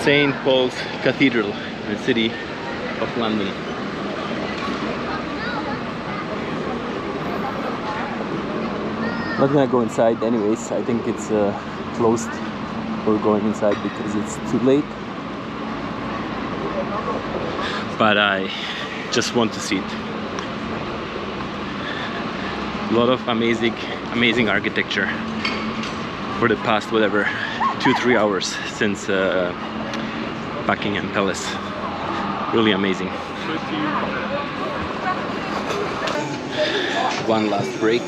St. Paul's Cathedral in the city of London. Not gonna go inside anyways. I think it's closed for going inside because it's too late. But I just want to see it. A lot of amazing architecture for the past whatever 2-3 hours since Buckingham Palace. Really amazing. One last break.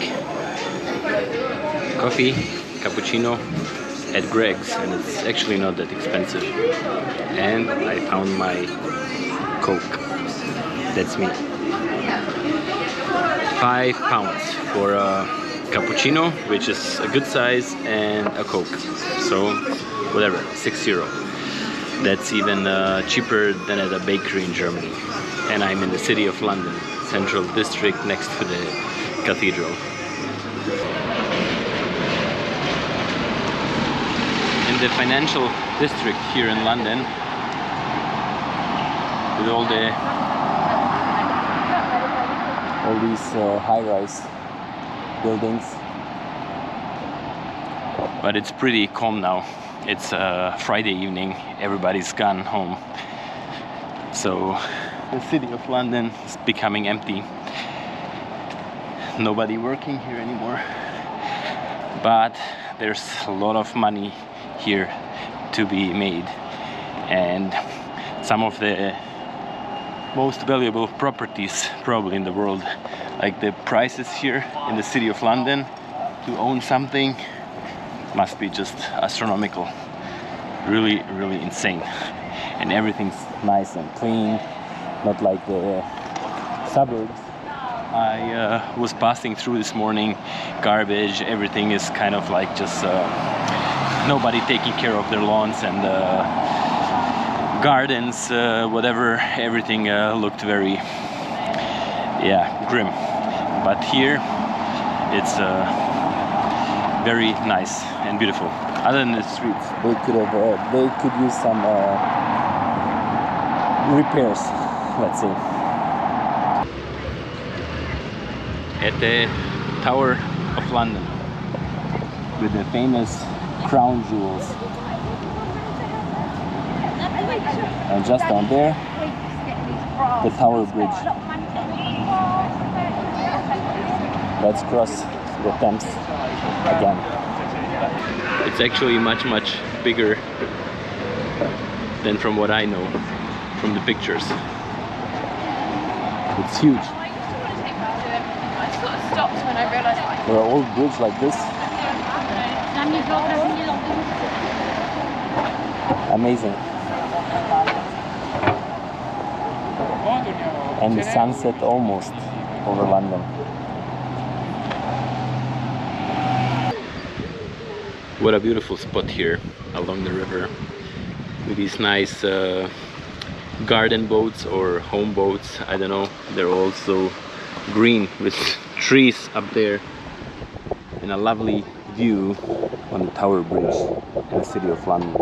Coffee, cappuccino at Greg's, and it's actually not that expensive. And I found my Coke. That's me. £5 for a cappuccino, which is a good size, and a Coke. So whatever, €6. That's even cheaper than at a bakery in Germany. And I'm in the city of London, central district next to the cathedral. In the financial district here in London, with all these high-rise buildings. But it's pretty calm now. It's Friday evening, everybody's gone home. So the city of London is becoming empty. Nobody working here anymore. But there's a lot of money here to be made. And some of the most valuable properties probably in the world, like the prices here in the city of London to own something must be just astronomical. Really insane. And everything's nice and clean, not like the suburbs. I was passing through this morning, garbage, everything is kind of like just nobody taking care of their lawns and gardens, whatever. Everything looked very grim. But here it's very nice and beautiful. Other than the streets, they could use some repairs, let's say. At the Tower of London with the famous crown jewels. And just down there, the Tower Bridge. Let's cross the Thames again. It's actually much bigger than from what I know from the pictures. It's huge. There are old bridges like this. Amazing. And the sunset almost over London. What a beautiful spot here along the river with these nice garden boats or home boats. I don't know, they're also green with trees up there and a lovely view on the Tower Bridge in the city of London.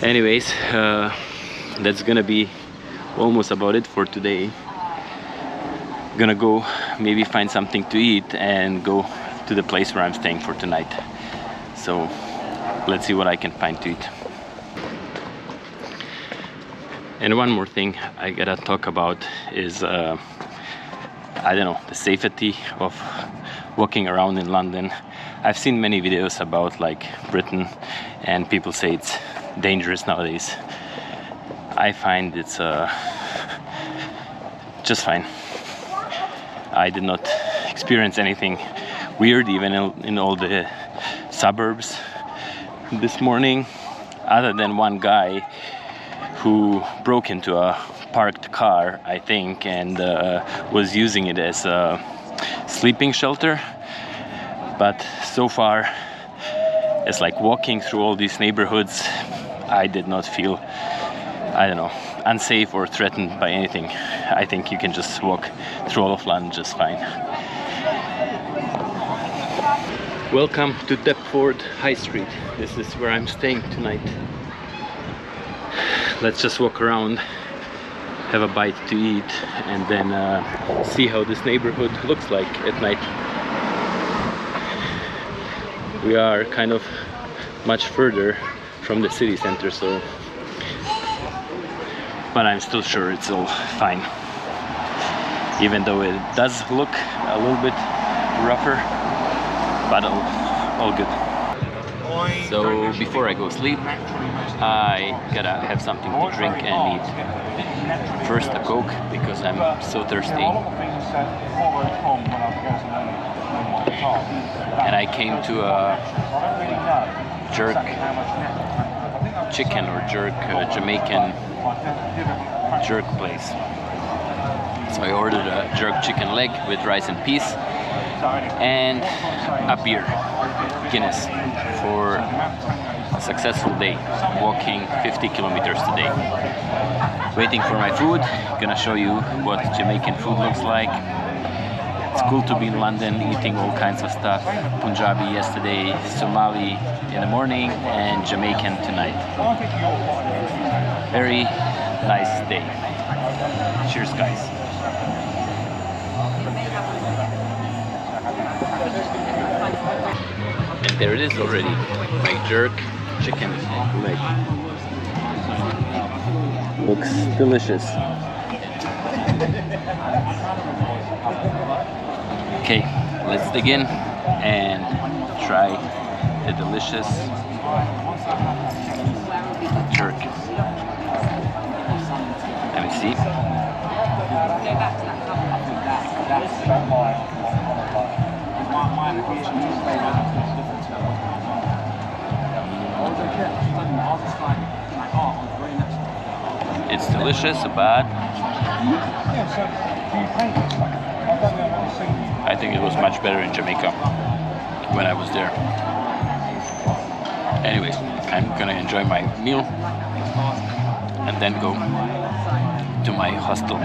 Anyways, that's gonna be almost about it for today. Gonna go maybe find something to eat and go to the place where I'm staying for tonight. So let's see what I can find to eat. And one more thing I gotta talk about is I don't know, the safety of walking around in London. I've seen many videos about like Britain and people say it's dangerous nowadays. I find it's just fine. I did not experience anything weird even in all the suburbs this morning, other than one guy who broke into a parked car, I think, and was using it as a sleeping shelter. But so far, it's like walking through all these neighborhoods, I did not feel, I don't know, unsafe or threatened by anything. I think you can just walk through all of London just fine. Welcome to Deptford High Street. This is where I'm staying tonight. Let's just walk around, have a bite to eat, and then see how this neighborhood looks like at night. We are kind of much further from the city center, so but I'm still sure it's all fine, even though it does look a little bit rougher, but all good. So before I go sleep, I gotta have something to drink and eat. First a Coke, because I'm so thirsty. And I came to a jerk chicken or jerk Jamaican jerk place. So I ordered a jerk chicken leg with rice and peas and a beer, Guinness, for a successful day, walking 50 kilometers today. Waiting for my food, gonna show you what Jamaican food looks like. It's cool to be in London eating all kinds of stuff. Punjabi yesterday, Somali in the morning, and Jamaican tonight. Very nice day. Cheers, guys. And there it is already, my jerk chicken leg. Looks delicious. Okay, let's dig in and try the delicious jerk. Let me see. It's delicious, but I think it was much better in Jamaica when I was there. Anyways, I'm gonna enjoy my meal and then go to my hostel.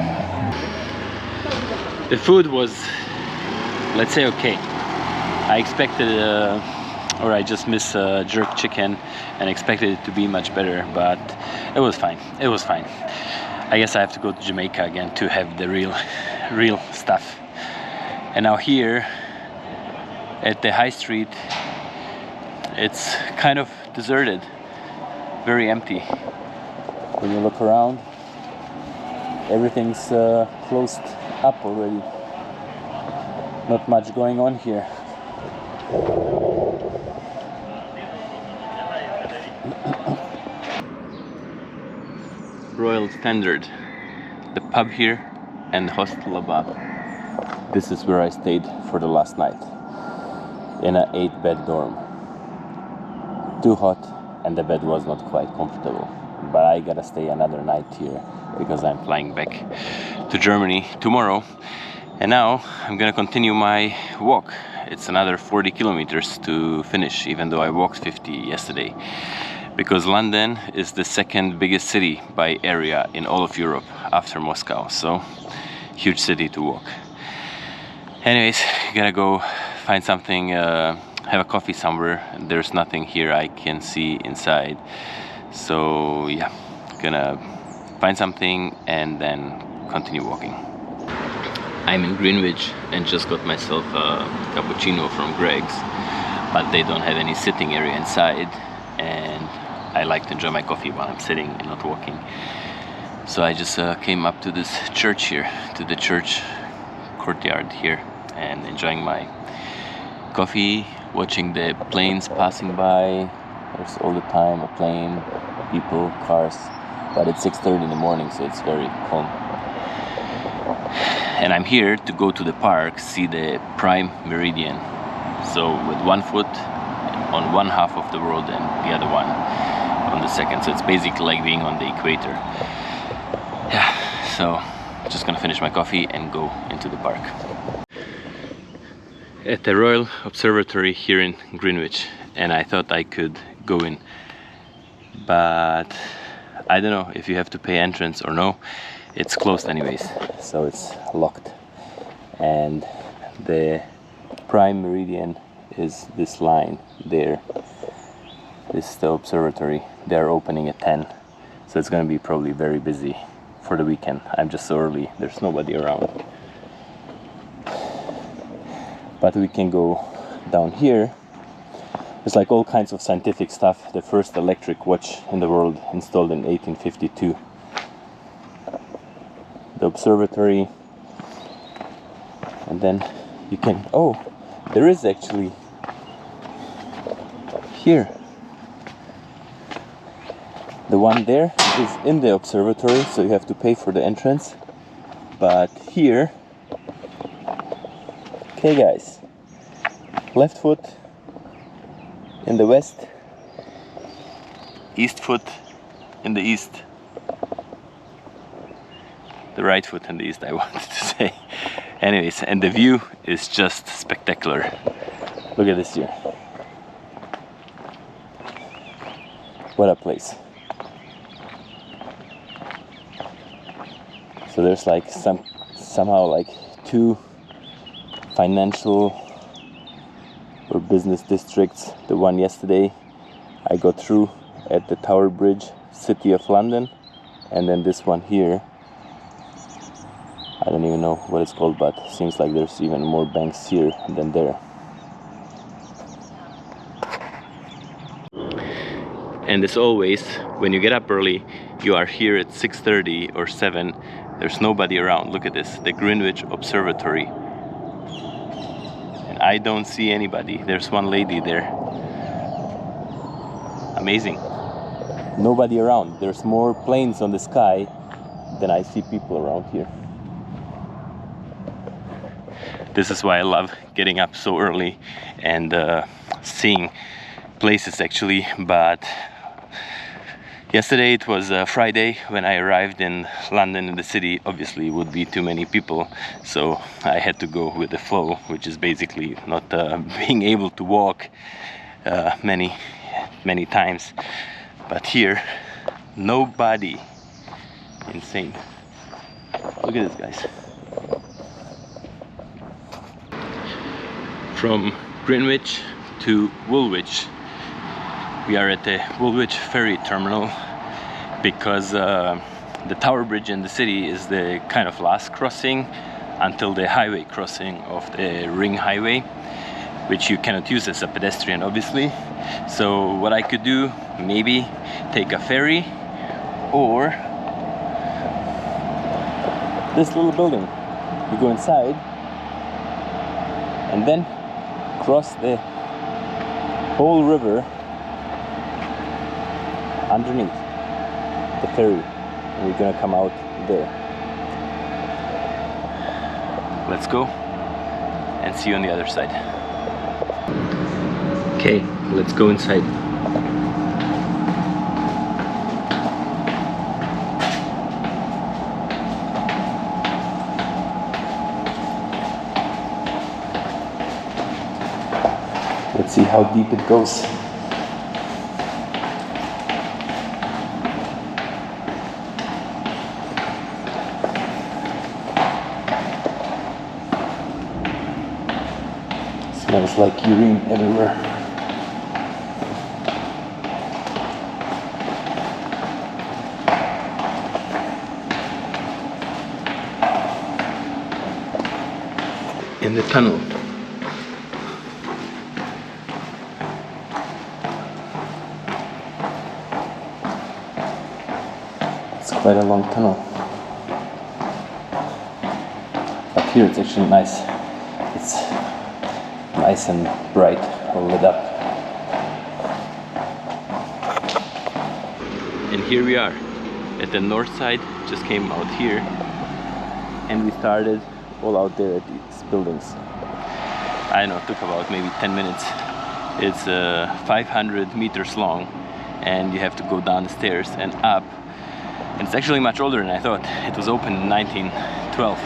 The food was, let's say, okay. I expected, or I just missed jerk chicken and expected it to be much better, but it was fine. It was fine. I guess I have to go to Jamaica again to have the real stuff. And now here at the high street, it's kind of deserted, very empty. When you look around, everything's closed up already. Not much going on here. Royal Standard, the pub here and the hostel above. This is where I stayed for the last night, in an 8-bed dorm. Too hot and the bed was not quite comfortable, but I gotta stay another night here because I'm flying back to Germany tomorrow. And now I'm gonna continue my walk. It's another 40 kilometers to finish, even though I walked 50 yesterday. Because London is the second biggest city by area in all of Europe after Moscow. So, huge city to walk. Anyways, gotta go find something, have a coffee somewhere. There's nothing here I can see inside. So yeah, gonna find something and then continue walking. I'm in Greenwich and just got myself a cappuccino from Greg's, but they don't have any sitting area inside, and I like to enjoy my coffee while I'm sitting and not walking. So I just came up to this church here, to the church courtyard here, and enjoying my coffee, watching the planes passing by. There's all the time a plane, people, cars, but it's 6:30 in the morning, so it's very calm. And I'm here to go to the park, see the prime meridian. So with one foot on one half of the world and the other one on the second. So it's basically like being on the equator. Yeah, so just gonna finish my coffee and go into the park. At the Royal Observatory here in Greenwich, and I thought I could go in, but I don't know if you have to pay entrance or no. It's closed anyways, so it's locked. And the prime meridian is this line there. This is the observatory. They're opening at 10, so it's gonna be probably very busy for the weekend. I'm just so early, there's nobody around. But we can go down here. There's like all kinds of scientific stuff. The first electric watch in the world installed in 1852. The observatory. And then you can, oh, there is actually here. The one there is in the observatory, so you have to pay for the entrance. But here, okay guys, left foot in the west, east foot in the east, the right foot in the east, I wanted to say. Anyways, and the view is just spectacular. Look at this here. What a place. So there's like somehow like two financial or business districts. The one yesterday I got through at the Tower Bridge, City of London, and then this one here. I don't even know what it's called, but it seems like there's even more banks here than there. And as always, when you get up early, you are here at 6:30 or 7. There's nobody around. Look at this, the Greenwich Observatory. And I don't see anybody. There's one lady there. Amazing. Nobody around. There's more planes on the sky than I see people around here. This is why I love getting up so early and seeing places actually. But yesterday it was Friday when I arrived in London, in the city. Obviously it would be too many people, so I had to go with the flow, which is basically not being able to walk many times. But here, nobody. Insane. Look at this, guys. From Greenwich to Woolwich. We are at the Woolwich ferry terminal because the Tower Bridge in the city is the kind of last crossing until the highway crossing of the Ring Highway, which you cannot use as a pedestrian, obviously. So what I could do, maybe take a ferry or this little building. You go inside and then cross the whole river underneath the ferry, and we're gonna come out there. Let's go and see you on the other side. Okay, let's go inside. Let's see how deep it goes. Smells like urine everywhere. In the tunnel. It's quite a long tunnel. But here it's actually nice. It's nice and bright, all lit up. And here we are at the north side. Just came out here and we started all out there at these buildings. I don't know, it took about maybe 10 minutes. It's 500 meters long and you have to go down the stairs and up. And it's actually much older than I thought. It was opened in 1912,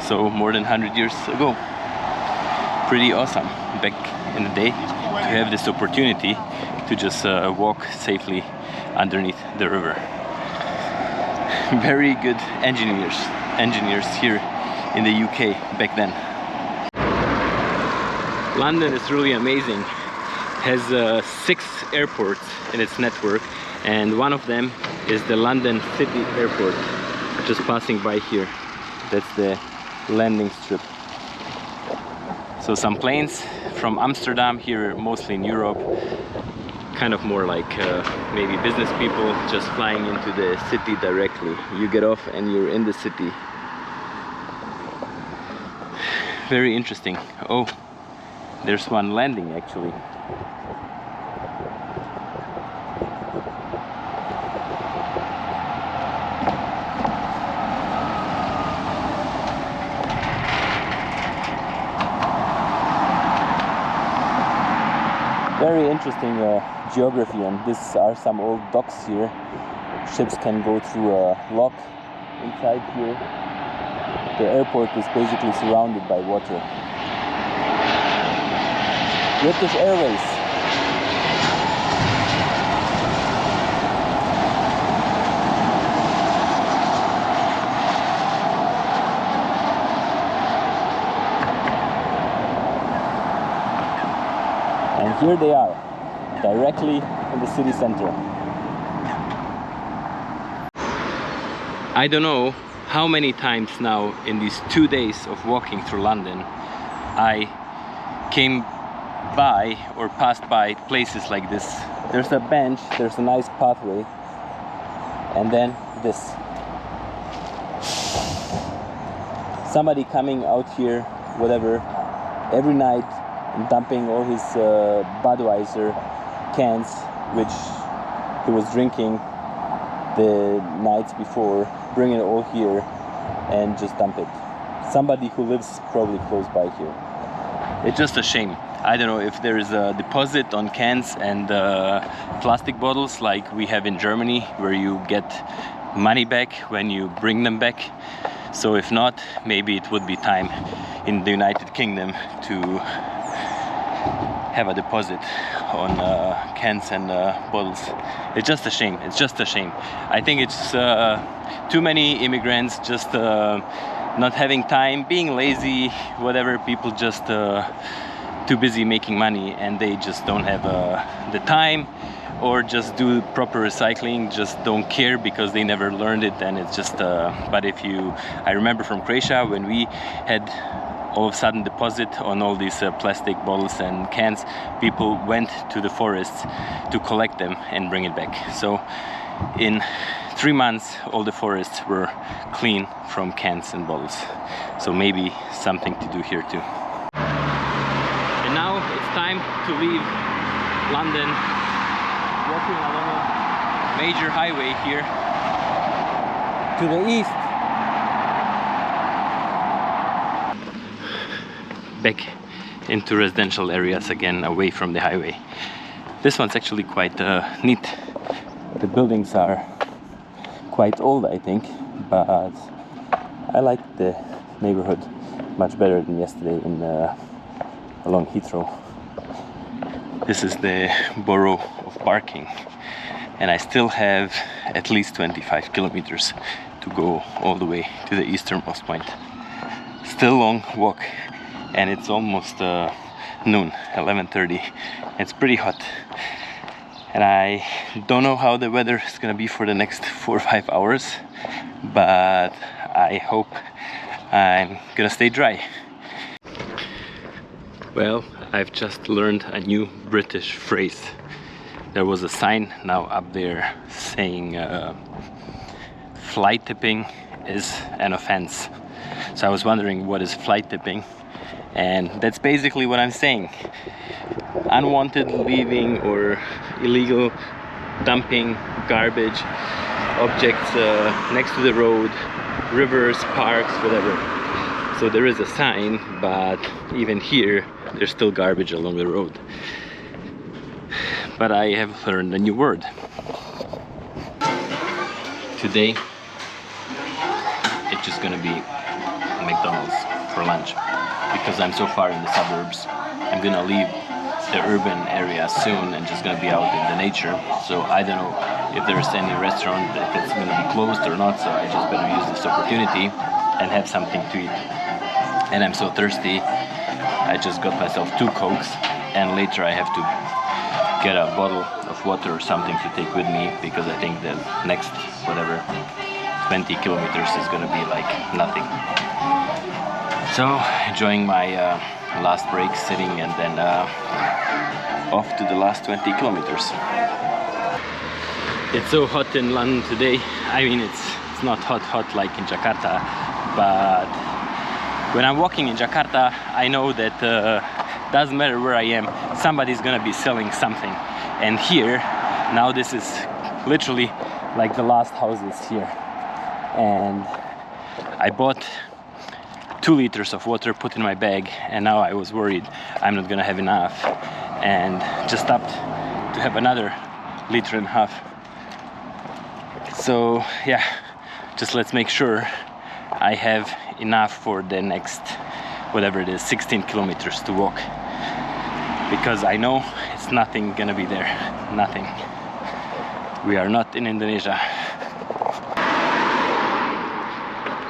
so more than 100 years ago. Pretty awesome back in the day to have this opportunity to just walk safely underneath the river. Very good engineers here in the UK back then. London is really amazing. It has 6 airports in its network, and one of them is the London City Airport, just passing by here. That's the landing strip. So some planes from Amsterdam here, mostly in Europe, kind of more like maybe business people just flying into the city directly. You get off and you're in the city. Very interesting. Oh, there's one landing actually. Very interesting geography, and these are some old docks here. Ships can go through a lock inside here. The airport is basically surrounded by water. British Airways. And here they are, directly in the city center. I don't know how many times now in these 2 days of walking through London I came by or passed by places like this. There's a bench, there's a nice pathway, and then this. Somebody coming out here, whatever, every night and dumping all his Budweiser cans, which he was drinking the nights before, bring it all here and just dump it. Somebody who lives probably close by here. It's just a shame. I don't know if there is a deposit on cans and plastic bottles like we have in Germany, where you get money back when you bring them back. So if not, maybe it would be time in the United Kingdom to have a deposit on cans and bottles. It's just a shame. It's just a shame. I think it's too many immigrants just not having time, being lazy, whatever. People just too busy making money, and they just don't have the time, or just do proper recycling, just don't care because they never learned it. And it's just but if you, I remember from Croatia when we had all of a sudden deposit on all these plastic bottles and cans, people went to the forests to collect them and bring it back. So in 3 months all the forests were clean from cans and bottles. So maybe something to do here too. And now it's time to leave London, walking along a major highway here to the east. Back into residential areas again, away from the highway. This one's actually quite neat. The buildings are quite old, I think, but I like the neighborhood much better than yesterday in along Heathrow. This is the borough of Barking, and I still have at least 25 kilometers to go all the way to the easternmost point. Still long walk, and it's almost noon, 11:30. It's pretty hot, and I don't know how the weather is gonna be for the next 4 or 5 hours, but I hope I'm gonna stay dry. Well, I've just learned a new British phrase. There was a sign now up there saying fly tipping is an offense. So I was wondering, what is fly tipping? And that's basically what I'm saying. Unwanted leaving or illegal dumping garbage objects next to the road, rivers, parks, whatever. So there is a sign, but even here there's still garbage along the road. But I have learned a new word. Today it's just gonna be McDonald's for lunch, because I'm so far in the suburbs. I'm gonna leave the urban area soon and just gonna be out in the nature. So I don't know if there's any restaurant, if it's gonna be closed or not, so I just better use this opportunity and have something to eat. And I'm so thirsty. I just got myself 2 Cokes, and later I have to get a bottle of water or something to take with me, because I think the next, whatever, 20 kilometers is gonna be like nothing. So enjoying my last break, sitting, and then off to the last 20 kilometers. It's so hot in London today. I mean, it's not hot like in Jakarta, but when I'm walking in Jakarta, I know that doesn't matter where I am, somebody's gonna be selling something. And here, now this is literally like the last houses here. And I bought 2 liters of water, put in my bag, and now I was worried I'm not gonna have enough, and just stopped to have another 1.5 liters. So yeah, just let's make sure I have enough for the next, whatever it is, 16 kilometers to walk, because I know it's nothing gonna be there, nothing. We are not in Indonesia.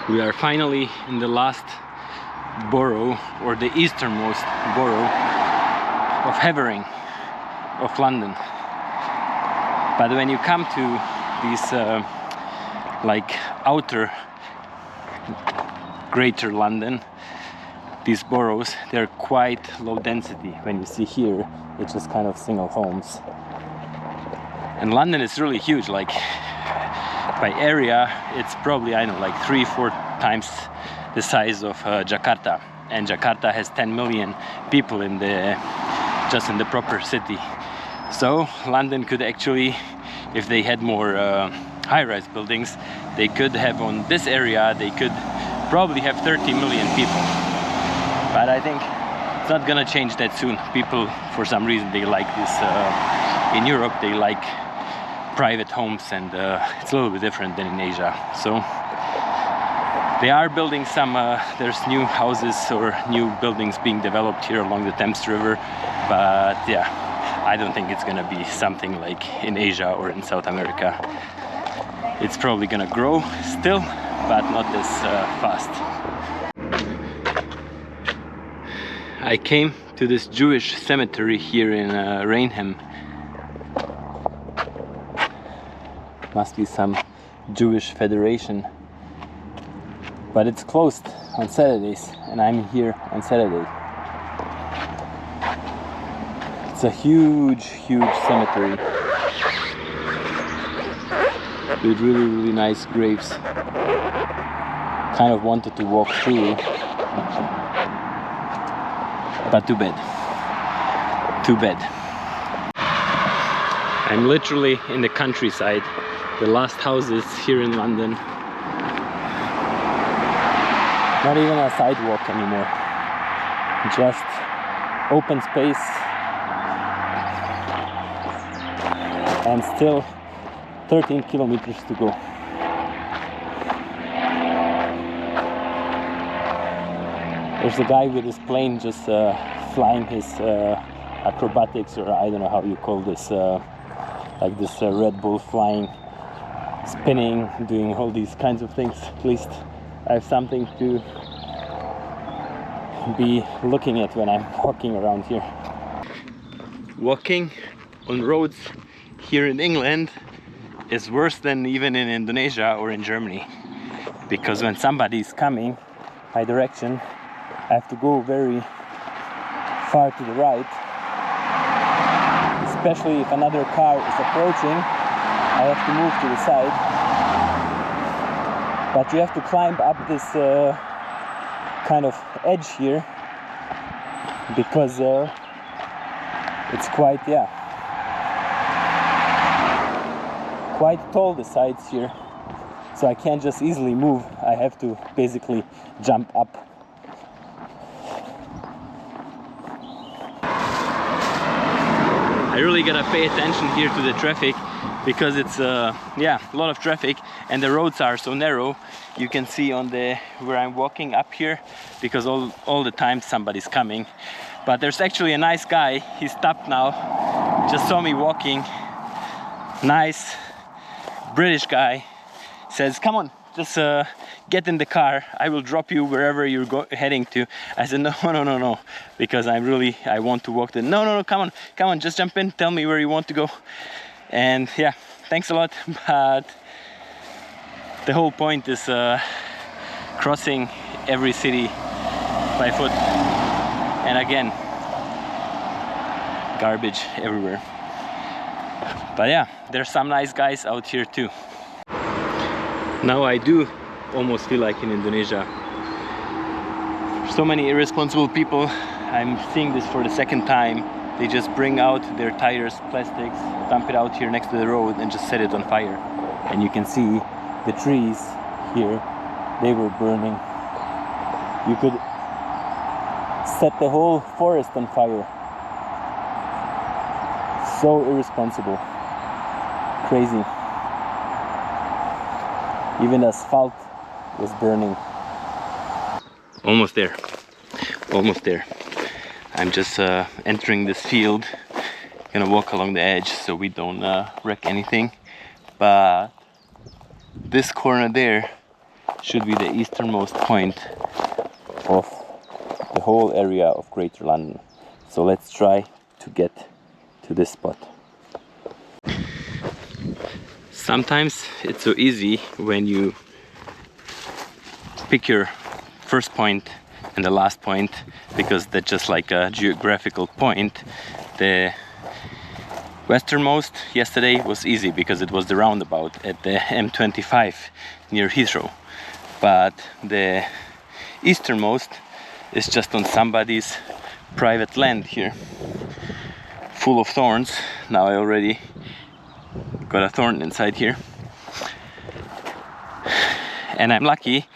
We are finally in the last borough, or the easternmost borough of Havering, of London. But when you come to these like outer Greater London, these boroughs, they're quite low density. When you see here, it's just kind of single homes. And London is really huge, like by area, it's probably, I don't know, like 3-4 times the size of Jakarta. And Jakarta has 10 million people in just in the proper city. So London could actually, if they had more high-rise buildings, they could have, on this area, they could probably have 30 million people. But I think it's not gonna change that soon. People, for some reason, they like this. In Europe, they like private homes, and it's a little bit different than in Asia. So they are building some, there's new houses or new buildings being developed here along the Thames River. But yeah, I don't think it's gonna be something like in Asia or in South America. It's probably gonna grow still, but not as fast. I came to this Jewish cemetery here in Rainham. Must be some Jewish federation, but it's closed on Saturdays, and I'm here on Saturday. It's a huge cemetery with really nice graves. Kind of wanted to walk through, but too bad. I'm literally in the countryside, the last houses here in London. Not even a sidewalk anymore, just open space, and still 13 kilometers to go. There's a guy with his plane just flying his acrobatics, or I don't know how you call this, like this Red Bull flying, spinning, doing all these kinds of things. At least I have something to be looking at when I'm walking around here. Walking on roads here in England is worse than even in Indonesia or in Germany, because when somebody is coming my direction, I have to go very far to the right, especially if another car is approaching. I have to move to the side, but you have to climb up this kind of edge here, because it's quite, quite tall, the sides here, so I can't just easily move. I have to basically jump up. I really gotta pay attention here to the traffic, because it's a lot of traffic, and the roads are so narrow. You can see on the where I'm walking up here, because all the time somebody's coming. But there's actually a nice guy. He stopped now, just saw me walking. Nice British guy, says, "Come on, just get in the car, I will drop you wherever you're heading to. I said, no, because I want to walk no, come on, just jump in, tell me where you want to go. And yeah, thanks a lot, but the whole point is crossing every city by foot. And again, garbage everywhere. But yeah, there's some nice guys out here too. Now I do almost feel like in Indonesia. So many irresponsible people. I'm seeing this for the second time. They just bring out their tires, plastics, dump it out here next to the road and just set it on fire. And you can see the trees here, they were burning. You could set the whole forest on fire. So irresponsible. Crazy. Even asphalt was burning. Almost there. Almost there. I'm just entering this field. Gonna walk along the edge so we don't wreck anything. But this corner there should be the easternmost point of the whole area of Greater London. So let's try to get to this spot. Sometimes it's so easy when you pick your first point and the last point, because that's just like a geographical point. The westernmost yesterday was easy because it was the roundabout at the M25 near Heathrow, but the easternmost is just on somebody's private land here, full of thorns. Now I already got a thorn inside here, and I'm lucky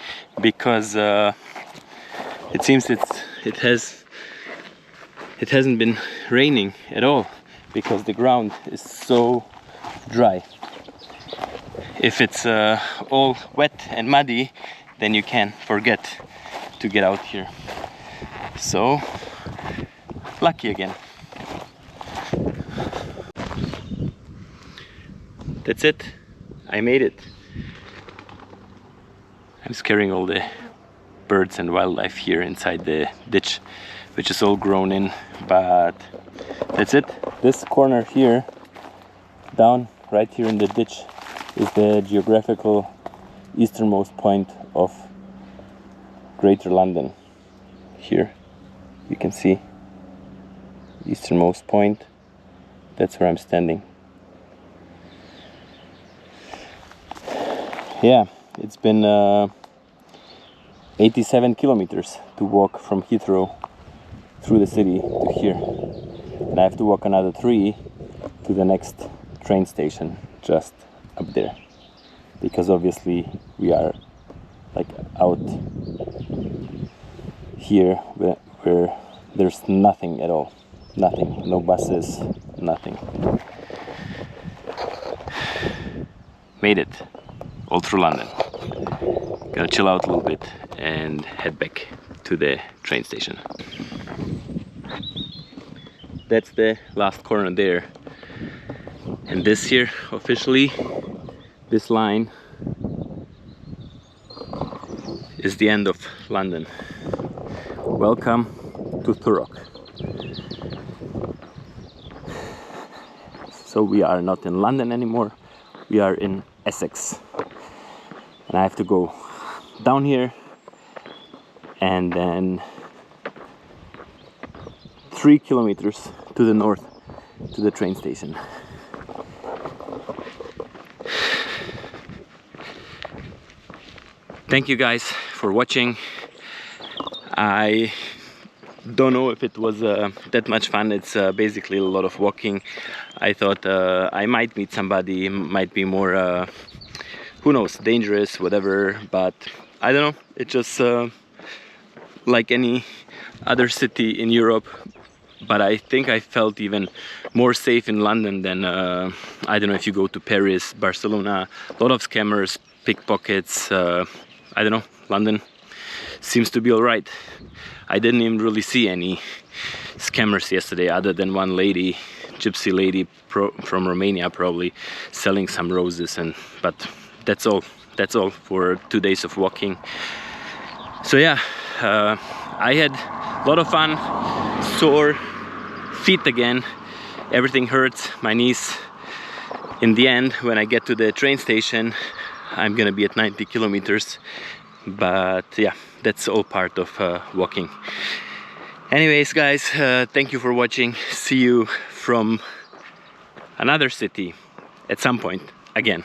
because it seems it hasn't been raining at all, because the ground is so dry. If it's all wet and muddy, then you can forget to get out here. So lucky again. That's it. I made it. I'm scaring all the birds and wildlife here inside the ditch, which is all grown in, but that's it. This corner here, down right here in the ditch, is the geographical easternmost point of Greater London. Here you can see easternmost point. That's where I'm standing. Yeah, it's been 87 kilometers to walk from Heathrow through the city to here, and I have to walk another 3 to the next train station just up there, because obviously we are like out here where there's nothing at all. Nothing, no buses, nothing. Made it all through London. Gonna chill out a little bit and head back to the train station. That's the last corner there, and this here officially, this line is the end of London. Welcome to Thurrock. So we are not in London anymore, we are in Essex, and I have to go down here and then 3 kilometers to the north to the train station. Thank you guys for watching. I don't know if it was that much fun. It's basically a lot of walking. I thought I might meet somebody, might be more who knows, dangerous, whatever, but I don't know. It's just like any other city in Europe, but I think I felt even more safe in London than I don't know, if you go to Paris, Barcelona, a lot of scammers, pickpockets. I don't know, London seems to be all right. I didn't even really see any scammers yesterday, other than one lady, gypsy lady from Romania, probably selling some roses, but that's all. that's all for 2 days of walking. So yeah, I had a lot of fun. Sore feet again, everything hurts, my knees. In the end, when I get to the train station, I'm gonna be at 90 kilometers, but yeah, that's all part of walking. Anyways guys, thank you for watching. See you from another city at some point again.